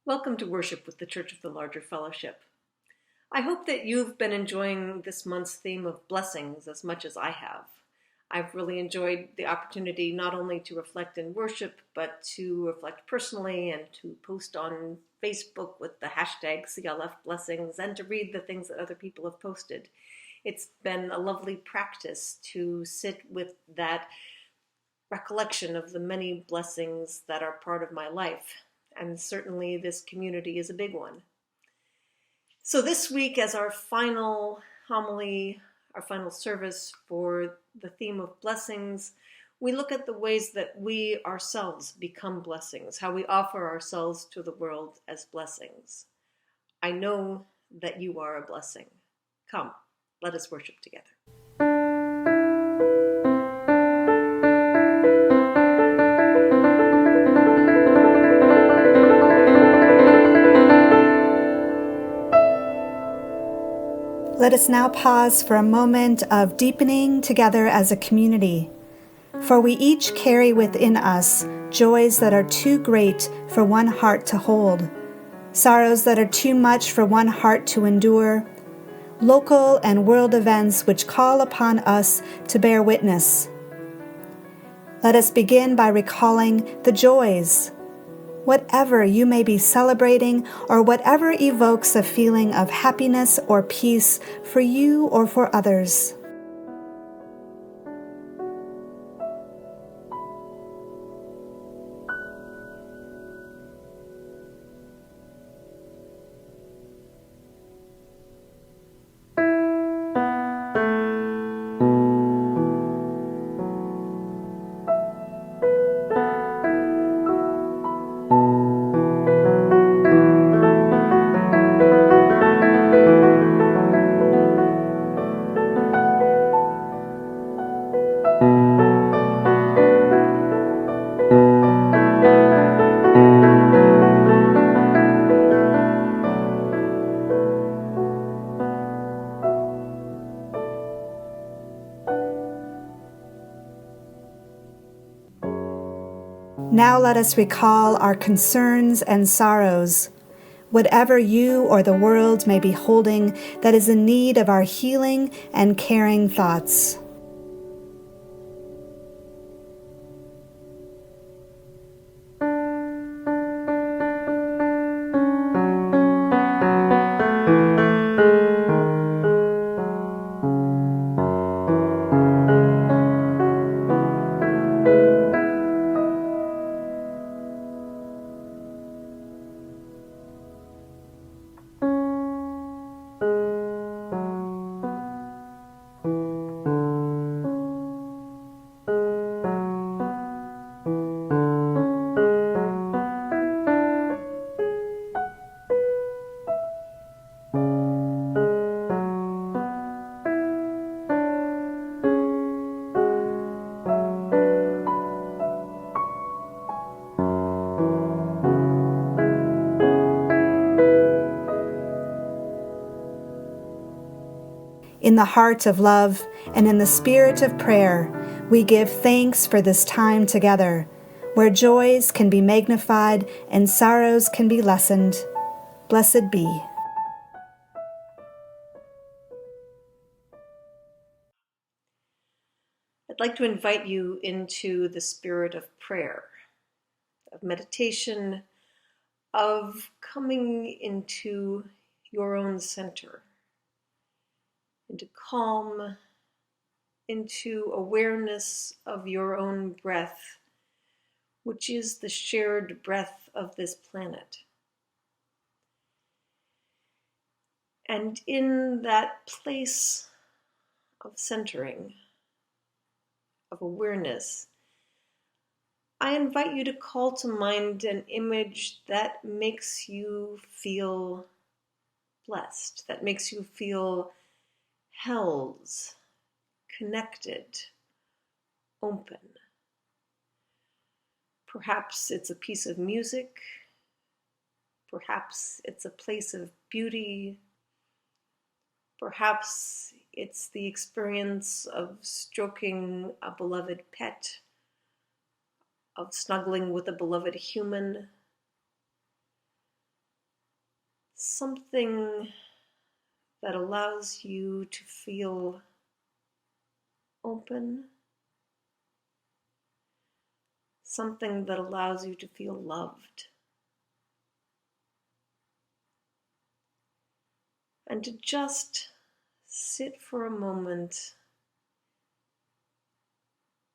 Welcome to worship with the Church of the Larger Fellowship. I hope that you've been enjoying this month's theme of blessings as much as I have. I've really enjoyed the opportunity not only to reflect in worship, but to reflect personally and to post on Facebook with the hashtag CLF blessings and to read the things that other people have posted. It's been a lovely practice to sit with that recollection of the many blessings that are part of my life. And certainly this community is a big one. So this week, as our final homily, our final service for the theme of blessings, we look at the ways that we ourselves become blessings, how we offer ourselves to the world as blessings. I know that you are a blessing. Come, let us worship together. Let us now pause for a moment of deepening together as a community, for we each carry within us joys that are too great for one heart to hold, sorrows that are too much for one heart to endure, local and world events which call upon us to bear witness. Let us begin by recalling the joys, whatever you may be celebrating or whatever evokes a feeling of happiness or peace for you or for others. Now let us recall our concerns and sorrows, whatever you or the world may be holding that is in need of our healing and caring thoughts. In the heart of love and in the spirit of prayer, we give thanks for this time together, where joys can be magnified and sorrows can be lessened. Blessed be. I'd like to invite you into the spirit of prayer, of meditation, of coming into your own center, into calm, into awareness of your own breath, which is the shared breath of this planet. And in that place of centering, of awareness, I invite you to call to mind an image that makes you feel blessed, that makes you feel held, connected, open. Perhaps it's a piece of music, perhaps it's a place of beauty, perhaps it's the experience of stroking a beloved pet, of snuggling with a beloved human. something that allows you to feel open, something that allows you to feel loved, and to just sit for a moment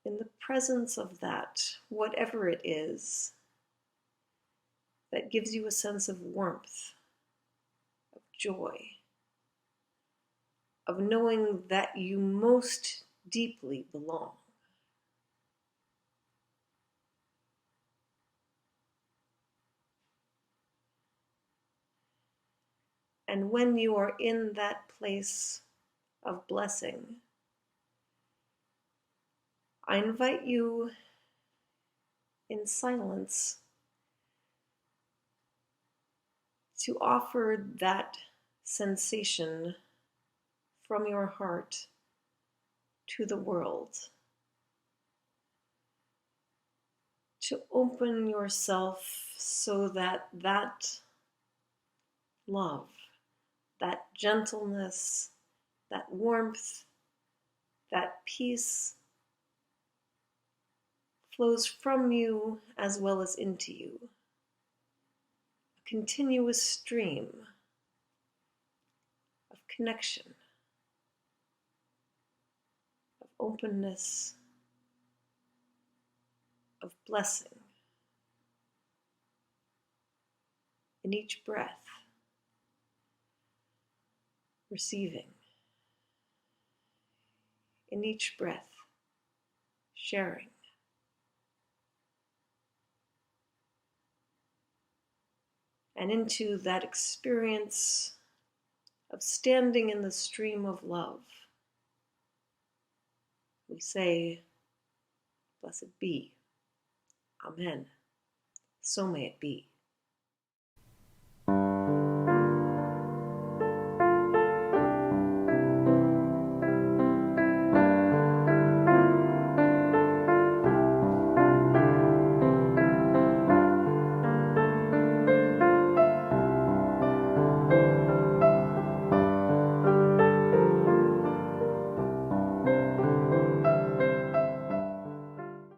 in the presence of that, whatever it is, that gives you a sense of warmth, of joy, of knowing that you most deeply belong. And when you are in that place of blessing, I invite you in silence to offer that sensation from your heart to the world, to open yourself so that that love, that gentleness, that warmth, that peace flows from you as well as into you. A continuous stream of connection, of openness, of blessing in each breath, receiving, in each breath, sharing. And into that experience of standing in the stream of love, we say, blessed be. Amen. So may it be.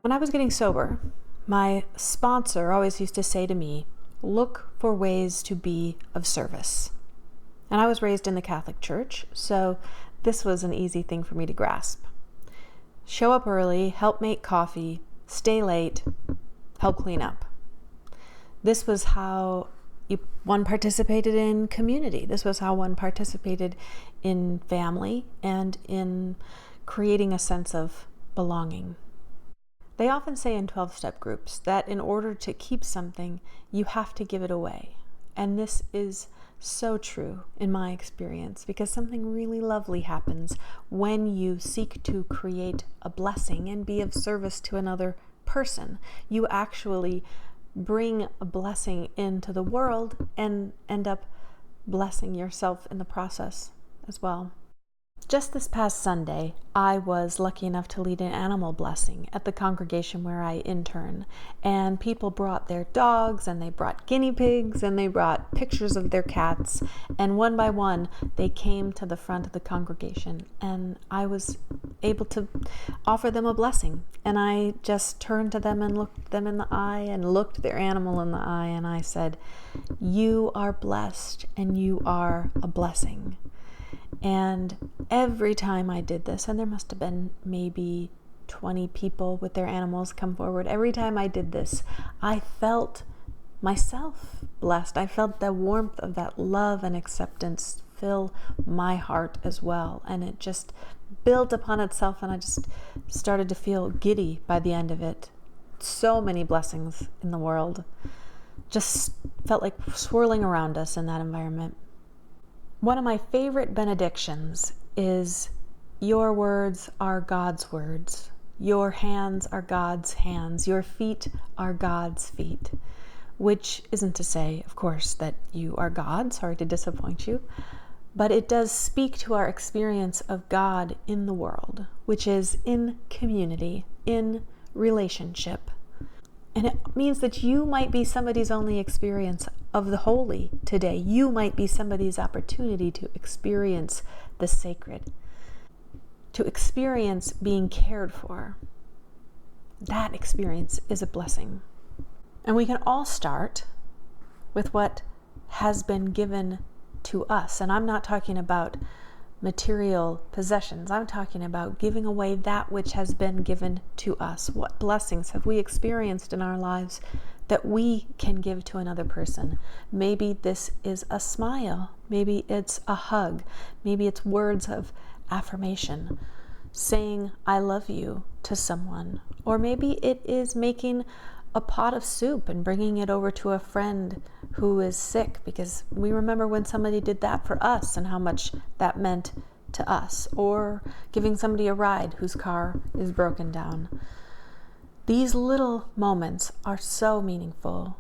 When I was getting sober, my sponsor always used to say to me, look for ways to be of service. And I was raised in the Catholic Church, so this was an easy thing for me to grasp. Show up early, help make coffee, stay late, help clean up. This was how one participated in community. This was how one participated in family and in creating a sense of belonging. They often say in 12-step groups that in order to keep something, you have to give it away. And this is so true in my experience, because something really lovely happens when you seek to create a blessing and be of service to another person. You actually bring a blessing into the world and end up blessing yourself in the process as well. Just this past Sunday, I was lucky enough to lead an animal blessing at the congregation where I intern. And people brought their dogs, and they brought guinea pigs, and they brought pictures of their cats. And one by one, they came to the front of the congregation. And I was able to offer them a blessing. And I just turned to them and looked them in the eye and looked their animal in the eye. And I said, you are blessed, and you are a blessing. And every time I did this, and there must have been maybe 20 people with their animals come forward, every time I did this, I felt myself blessed. I felt the warmth of that love and acceptance fill my heart as well. And it just built upon itself, and I just started to feel giddy by the end of it. So many blessings in the world. Just felt like swirling around us in that environment. One of my favorite benedictions is, your words are God's words. Your hands are God's hands. Your feet are God's feet. Which isn't to say, of course, that you are God. Sorry to disappoint you. But it does speak to our experience of God in the world, which is in community, in relationship. And it means that you might be somebody's only experience of the holy today. You might be somebody's opportunity to experience the sacred, to experience being cared for. That experience is a blessing. And we can all start with what has been given to us. And I'm not talking about material possessions. I'm talking about giving away that which has been given to us. What blessings have we experienced in our lives that we can give to another person? Maybe this is a smile. Maybe it's a hug. Maybe it's words of affirmation, saying I love you to someone. Or maybe it is making a pot of soup and bringing it over to a friend who is sick, because we remember when somebody did that for us and how much that meant to us. Or giving somebody a ride whose car is broken down. These little moments are so meaningful.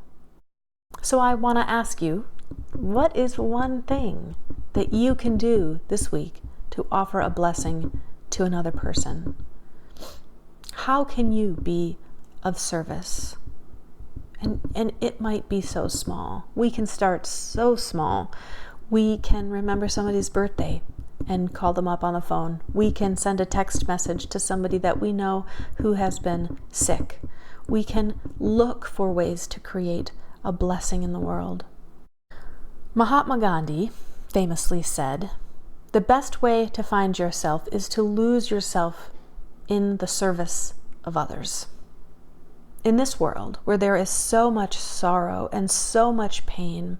So I want to ask you, what is one thing that you can do this week to offer a blessing to another person? How can you be of service? And it might be so small. We can start so small. We can remember somebody's birthday and call them up on the phone. We can send a text message to somebody that we know who has been sick. We can look for ways to create a blessing in the world. Mahatma Gandhi famously said, "The best way to find yourself is to lose yourself in the service of others." In this world where there is so much sorrow and so much pain,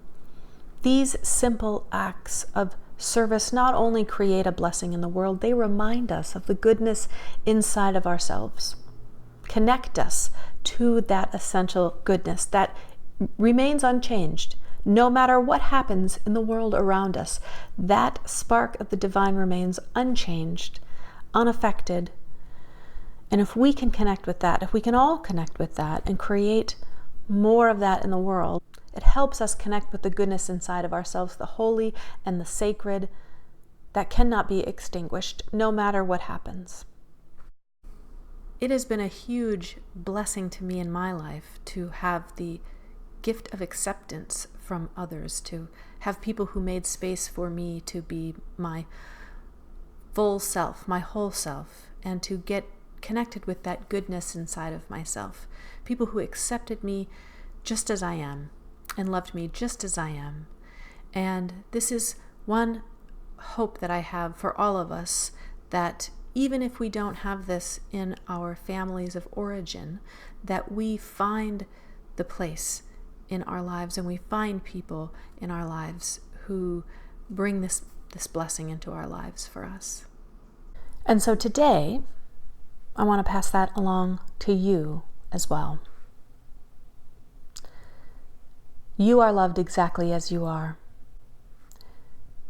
these simple acts of service not only create a blessing in the world, they remind us of the goodness inside of ourselves, connect us to that essential goodness that remains unchanged. No matter what happens in the world around us, that spark of the divine remains unchanged, unaffected. And if we can connect with that, if we can all connect with that and create more of that in the world, it helps us connect with the goodness inside of ourselves, the holy and the sacred that cannot be extinguished no matter what happens. It has been a huge blessing to me in my life to have the gift of acceptance from others, to have people who made space for me to be my full self, my whole self, and to get connected with that goodness inside of myself. People who accepted me just as I am and loved me just as I am. And this is one hope that I have for all of us, that even if we don't have this in our families of origin, that we find the place in our lives and we find people in our lives who bring this blessing into our lives for us. And so today, I want to pass that along to you as well. You are loved exactly as you are.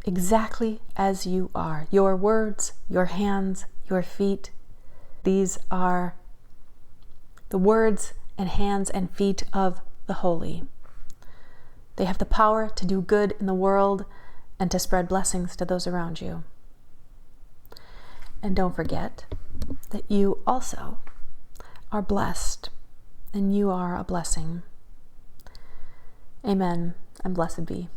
Exactly as you are. Your words, your hands, your feet, these are the words and hands and feet of the holy. They have the power to do good in the world and to spread blessings to those around you. And don't forget that you also are blessed and you are a blessing. Amen, and blessed be.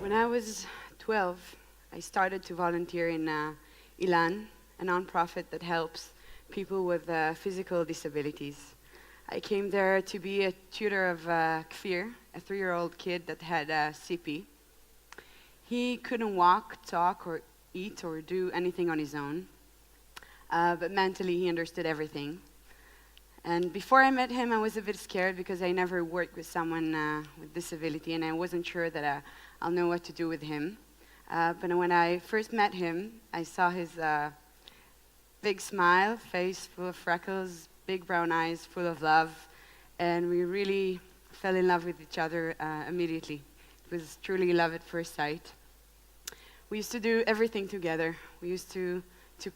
When I was 12, I started to volunteer in Ilan, a nonprofit that helps people with physical disabilities. I came there to be a tutor of Kfir, a 3-year-old kid that had CP. He couldn't walk, talk, or eat, or do anything on his own, but mentally he understood everything. And before I met him, I was a bit scared because I never worked with someone with disability, and I wasn't sure that I'll know what to do with him. But when I first met him, I saw his big smile, face full of freckles, big brown eyes full of love, and we really fell in love with each other immediately. It was truly love at first sight. We used to do everything together. We used to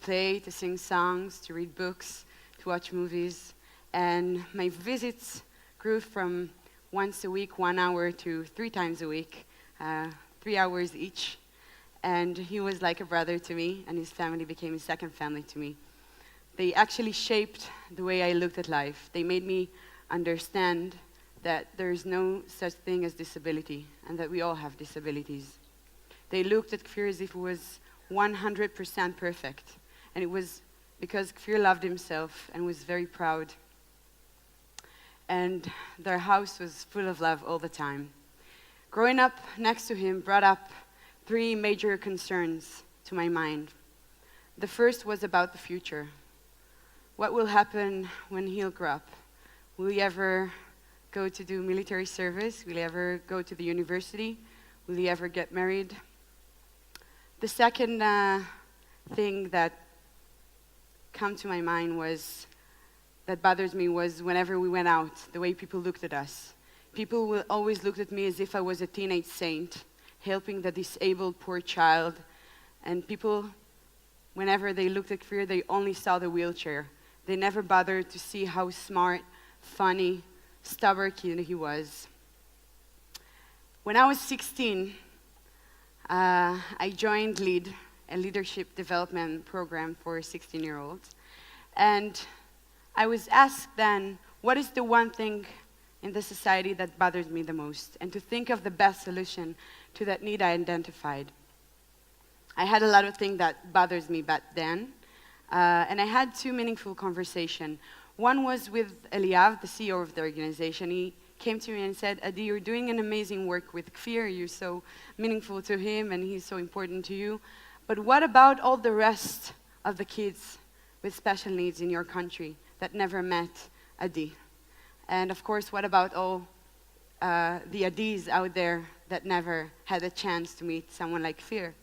play, to sing songs, to read books, to watch movies, and my visits grew from once a week, 1 hour, to 3 times a week, 3 hours each. And he was like a brother to me, and his family became a second family to me. They actually shaped the way I looked at life. They made me understand that there is no such thing as disability, and that we all have disabilities. They looked at Kfir as if it was 100% perfect, and it was because Kfir loved himself and was very proud. And their house was full of love all the time. Growing up next to him brought up 3 major concerns to my mind. The first was about the future. What will happen when he'll grow up? Will he ever go to do military service? Will he ever go to the university? Will he ever get married? The second thing that came to my mind that bothers me was whenever we went out, the way people looked at us. People will always look at me as if I was a teenage saint, helping the disabled poor child. And people, whenever they looked at Kfir, they only saw the wheelchair. They never bothered to see how smart, funny, stubborn kid he was. When I was 16, I joined LEAD, a leadership development program for 16-year-olds. And I was asked then, what is the one thing in the society that bothers me the most? And to think of the best solution to that need I identified. I had a lot of things that bothers me back then, and I had 2 meaningful conversations. One was with Eliav, the CEO of the organization. He came to me and said, Adi, you're doing an amazing work with Kfir. You're so meaningful to him, and he's so important to you. But what about all the rest of the kids with special needs in your country that never met Adi? And of course, what about all the Adis out there that never had a chance to meet someone like Kfir?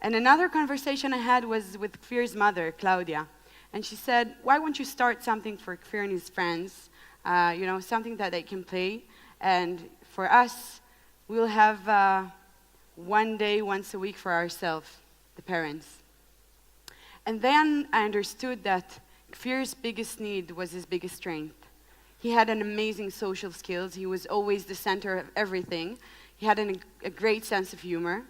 And another conversation I had was with Kfir's mother, Claudia. And she said, why won't you start something for Kfir and his friends? Something that they can play. And for us, we'll have 1 day, once a week for ourselves, the parents. And then I understood that Kfir's biggest need was his biggest strength. He had an amazing social skills. He was always the center of everything. He had a great sense of humor.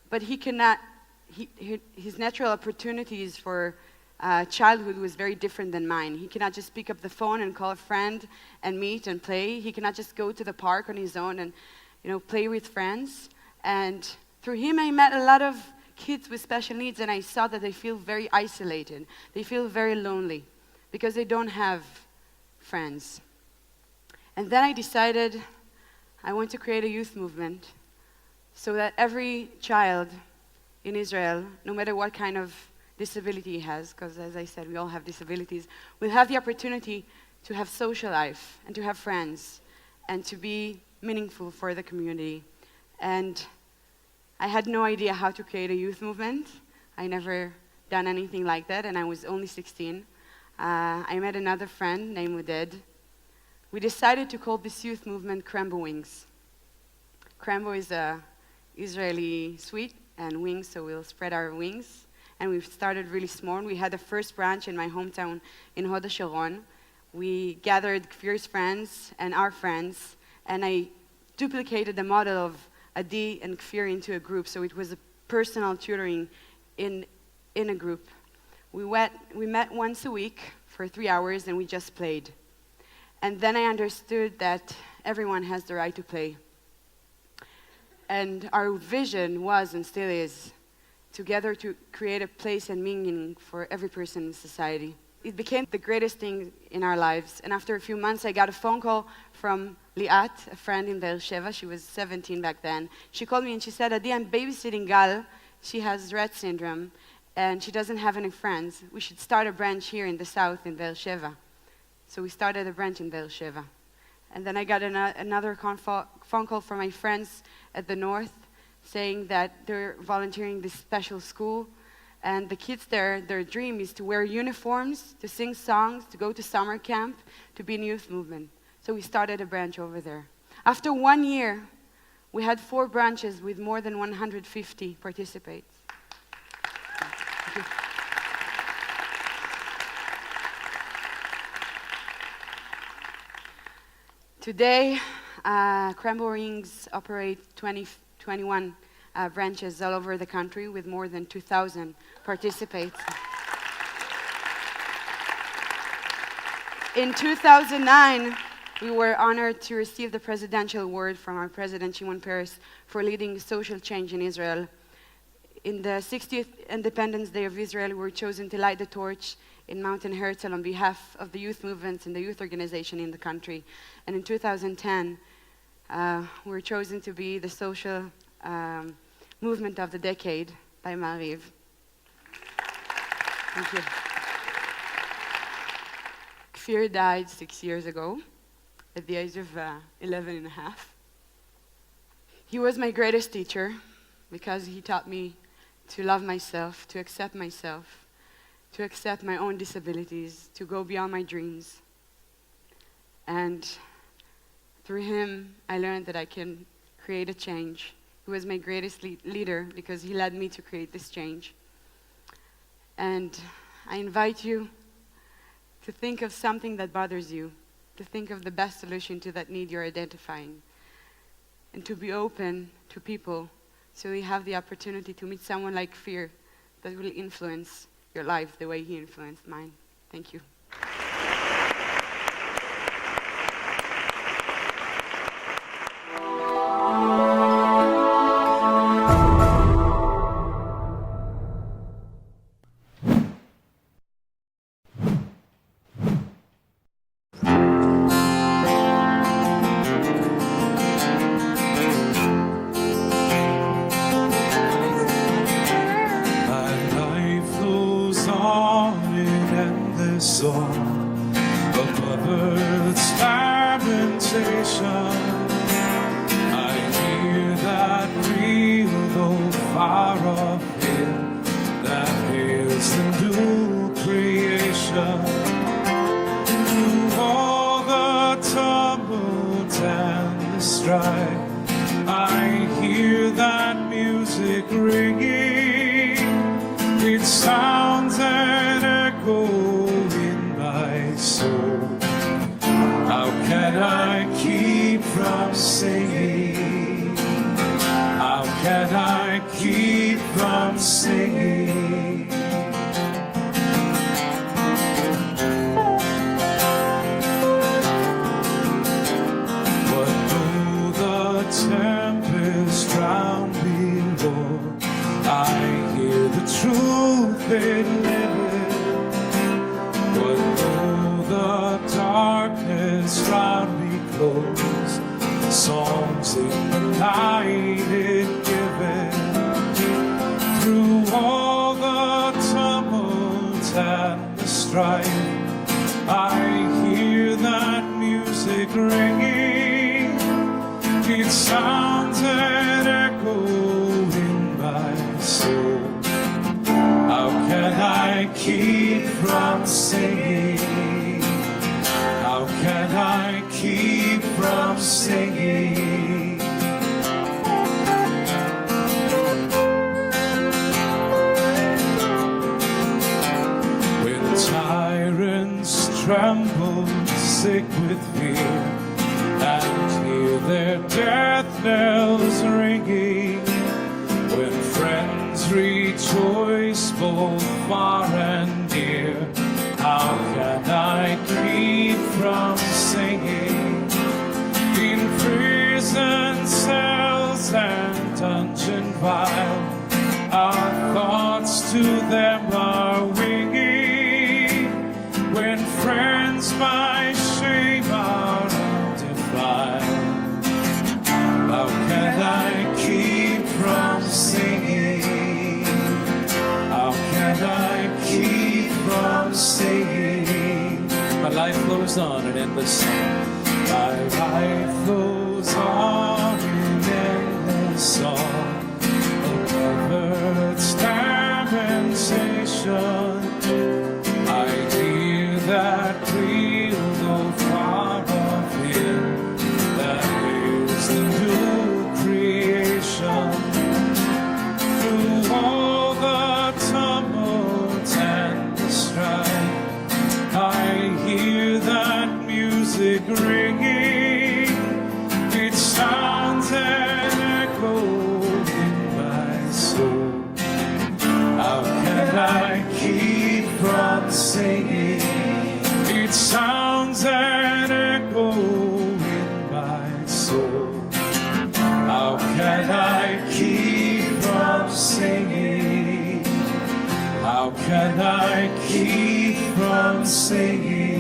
But his natural opportunities for childhood was very different than mine. He cannot just pick up the phone and call a friend and meet and play. He cannot just go to the park on his own and play with friends. And through him, I met a lot of kids with special needs, and I saw that they feel very isolated. They feel very lonely because they don't have friends. And then I decided I want to create a youth movement so that every child in Israel, no matter what kind of disability he has, because as I said, we all have disabilities, will have the opportunity to have social life and to have friends and to be meaningful for the community. And I had no idea how to create a youth movement. I never done anything like that, and I was only 16. I met another friend named Uded. We decided to call this youth movement Krembo Wings. Krembo is a Israeli sweet, and wings, so we'll spread our wings. And we've started really small. We had the first branch in my hometown in Hod HaSharon. We gathered Kfir's friends and our friends, and I duplicated the model of Adi and Kfir into a group, so it was a personal tutoring in a group. We met once a week for 3 hours, and we just played. And then I understood that everyone has the right to play. And our vision was, and still is, together to create a place and meaning for every person in society. It became the greatest thing in our lives. And after a few months, I got a phone call from Liat, a friend in Be'er Sheva. She was 17 back then. She called me and she said, Adi, I'm babysitting Gal. She has Rett syndrome, and she doesn't have any friends. We should start a branch here in the south in Be'er Sheva. So we started a branch in Be'er Sheva. And then I got another phone call from my friends at the north saying that they're volunteering this special school, and the kids there, their dream is to wear uniforms, to sing songs, to go to summer camp, to be in youth movement. So we started a branch over there. After 1 year, we had 4 branches with more than 150 participants. Thank you. Today, Cranberry Rings operate 21 branches all over the country with more than 2,000 participants. In 2009, we were honored to receive the Presidential Award from our President Shimon Peres for leading social change in Israel. In the 60th Independence Day of Israel, we were chosen to light the torch in Mountain Herzl on behalf of the youth movements and the youth organization in the country. And in 2010, we were chosen to be the social movement of the decade by Maariv. Thank you. Kfir died 6 years ago at the age of 11 and a half. He was my greatest teacher because he taught me to love myself, to accept my own disabilities, to go beyond my dreams. And through him, I learned that I can create a change. He was my greatest leader because he led me to create this change. And I invite you to think of something that bothers you, to think of the best solution to that need you're identifying, and to be open to people so you have the opportunity to meet someone like Fear that will influence your life the way he influenced mine. Thank you. creation. I hear that clear, though far of Him that is the new creation. Through all the tumult and the strife, I hear that music ringing. It sounds and echoes in my soul. How can I keep from singing? It sounds and echoes in my soul. How can I keep from singing? How can I keep from singing?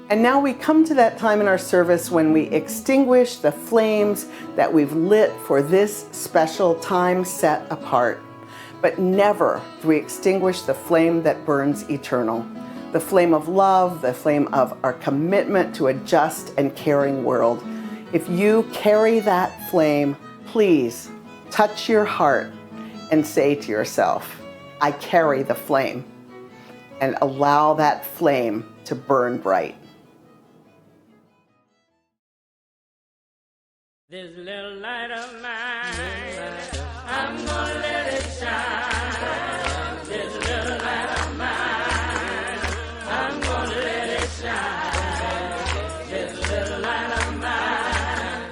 And now we come to that time in our service when we extinguish the flames that we've lit for this special time set apart. But never do we extinguish the flame that burns eternal, the flame of love, the flame of our commitment to a just and caring world. If you carry that flame, please touch your heart and say to yourself, I carry the flame, and allow that flame to burn bright. This little light of mine, I'm gonna let it shine. This little light of mine, I'm gonna let it shine. This little light of mine,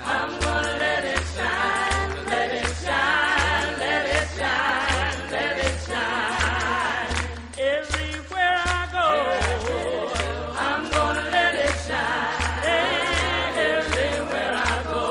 I'm gonna let it shine. Let it shine, let it shine, let it shine. Everywhere I go, I'm gonna let it shine. Everywhere I go,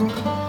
Thank